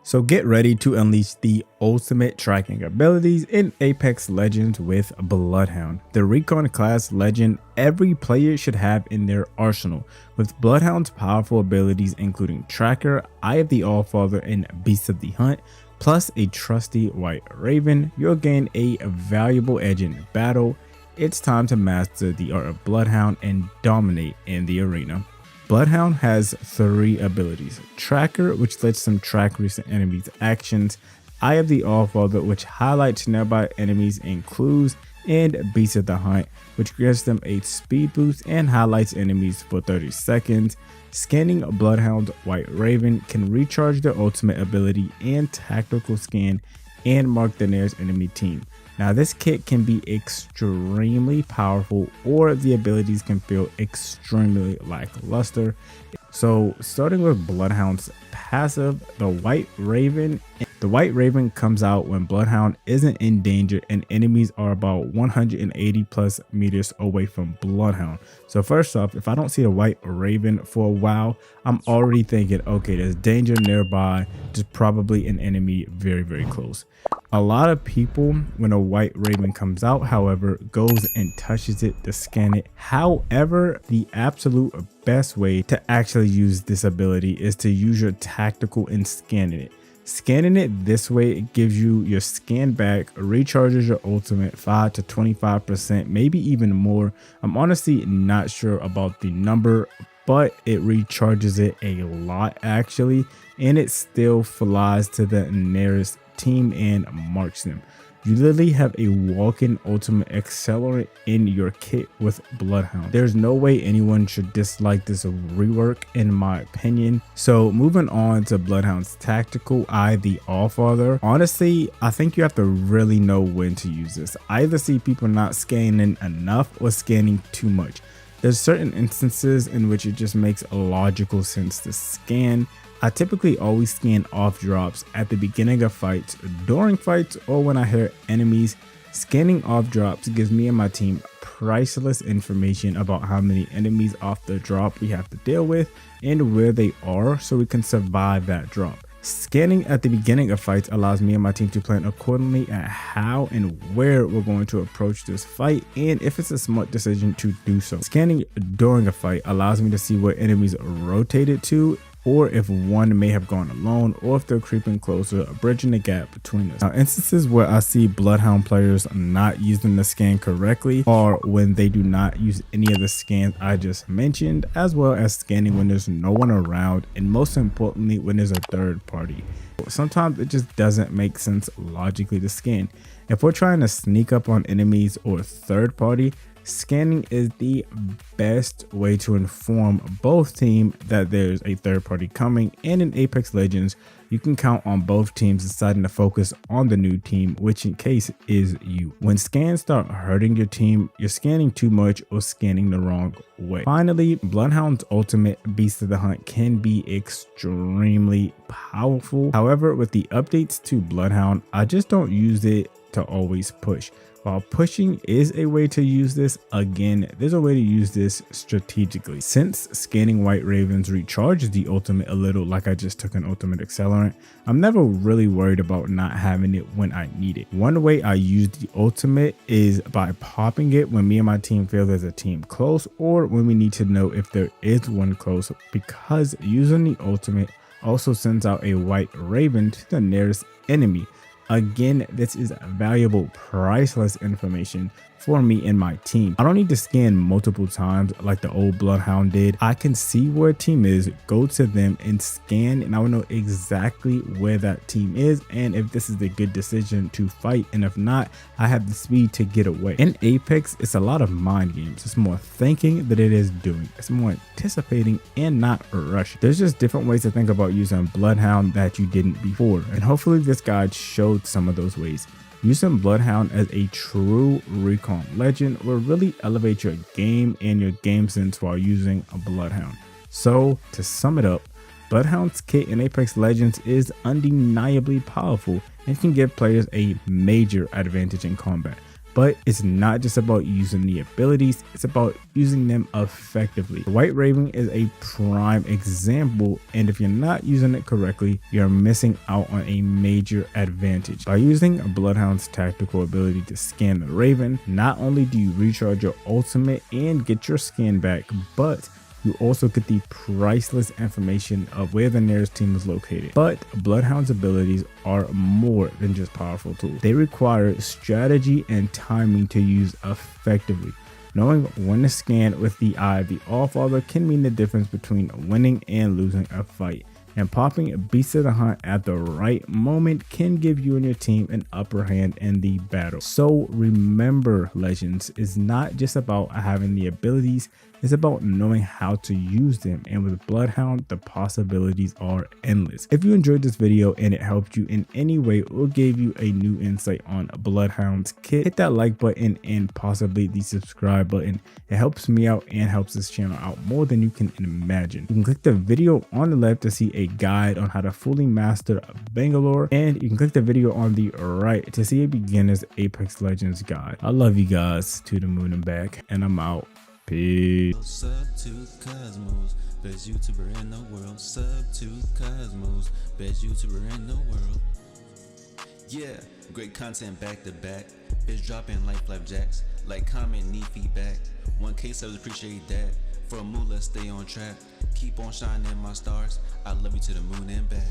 So get ready to unleash the ultimate tracking abilities in Apex Legends with Bloodhound, the recon class legend every player should have in their arsenal. With Bloodhound's powerful abilities including Tracker, Eye of the Allfather, and Beast of the Hunt, plus a trusty White Raven, you'll gain a valuable edge in battle. It's time to master the art of Bloodhound and dominate in the arena. Bloodhound has 3 abilities: Tracker, which lets them track recent enemies' actions; Eye of the Allfather, which highlights nearby enemies and clues; and Beast of the Hunt, which gives them a speed boost and highlights enemies for 30 seconds. Scanning Bloodhound's White Raven can recharge their ultimate ability and tactical scan and mark the nearest enemy team. Now this kit can be extremely powerful, or the abilities can feel extremely lackluster. So starting with Bloodhound's passive, the White Raven. The White Raven comes out when Bloodhound isn't in danger and enemies are about 180 plus meters away from Bloodhound. So first off, if I don't see a White Raven for a while, I'm already thinking, okay, there's danger nearby, just probably an enemy very close. A lot of people, when a White Raven comes out, however, goes and touches it to scan it. However, the absolute best way to actually use this ability is to use your tactical in scanning it. Scanning it this way, it gives you your scan back, recharges your ultimate 5 to 25%, maybe even more. I'm honestly not sure about the number, but it recharges it a lot actually, and it still flies to the nearest team and marks them. You literally have a walk-in ultimate accelerant in your kit with Bloodhound. There's no way anyone should dislike this rework in my opinion. So moving on to Bloodhound's tactical, Eye the Allfather. Honestly, I think you have to really know when to use this. I either see people not scanning enough or scanning too much. There's certain instances in which it just makes a logical sense to scan. I typically always scan off drops at the beginning of fights, during fights, or when I hear enemies. Scanning off drops gives me and my team priceless information about how many enemies off the drop we have to deal with and where they are, so we can survive that drop. Scanning at the beginning of fights allows me and my team to plan accordingly at how and where we're going to approach this fight, and if it's a smart decision to do so. Scanning during a fight allows me to see where enemies rotated to, or if one may have gone alone, or if they're creeping closer, bridging the gap between us. Now, instances where I see Bloodhound players not using the scan correctly are when they do not use any of the scans I just mentioned, as well as scanning when there's no one around, and most importantly when there's a third party. Sometimes it just doesn't make sense logically to scan. If we're trying to sneak up on enemies or third party, scanning is the best way to inform both teams that there's a third party coming, and in Apex Legends you can count on both teams deciding to focus on the new team, which in case is you. When scans start hurting your team, you're scanning too much or scanning the wrong way. Finally, Bloodhound's ultimate, Beast of the Hunt, can be extremely powerful. However, with the updates to Bloodhound, I just don't use it to always push. While pushing is a way to use this, again, there's a way to use this strategically. Since scanning White Ravens recharges the ultimate a little, like I just took an ultimate accelerant, I'm never really worried about not having it when I need it. One way I use the ultimate is by popping it when me and my team feel there's a team close, or when we need to know if there is one close, because using the ultimate also sends out a White Raven to the nearest enemy. Again, this is valuable, priceless information for me and my team. I don't need to scan multiple times like the old Bloodhound did. I can see where a team is, go to them and scan, and I will know exactly where that team is and if this is a good decision to fight, and if not, I have the speed to get away. In Apex, it's a lot of mind games. It's more thinking than it is doing. It's more anticipating and not rushing. There's just different ways to think about using Bloodhound that you didn't before, and hopefully this guide showed some of those ways. Using Bloodhound as a true recon legend will really elevate your game and your game sense while using a Bloodhound. So to sum it up, Bloodhound's kit in Apex Legends is undeniably powerful and can give players a major advantage in combat. But it's not just about using the abilities, it's about using them effectively. The White Raven is a prime example, and if you're not using it correctly, you're missing out on a major advantage. By using a Bloodhound's tactical ability to scan the Raven, not only do you recharge your ultimate and get your scan back, but you also get the priceless information of where the nearest team is located. But Bloodhound's abilities are more than just powerful tools. They require strategy and timing to use effectively. Knowing when to scan with the eye of the Allfather can mean the difference between winning and losing a fight. And popping Beast of the Hunt at the right moment can give you and your team an upper hand in the battle. So remember, Legends, is not just about having the abilities, it's about knowing how to use them. And with Bloodhound, the possibilities are endless. If you enjoyed this video and it helped you in any way or gave you a new insight on Bloodhound's kit, hit that like button and possibly the subscribe button. It helps me out and helps this channel out more than you can imagine. You can click the video on the left to see a guide on how to fully master Bangalore, and you can click the video on the right to see a beginner's Apex Legends guide. I love you guys to the moon and back, and I'm out. Peace. Sub to Cosmos, best YouTuber in the world. Sub to Cosmos, best YouTuber in the world. Yeah, great content back to back. Bitch dropping like flapjacks. Like, comment, need feedback. 1K subs, appreciate that. For a mood, let's stay on track. Keep on shining my stars. I love you to the moon and back.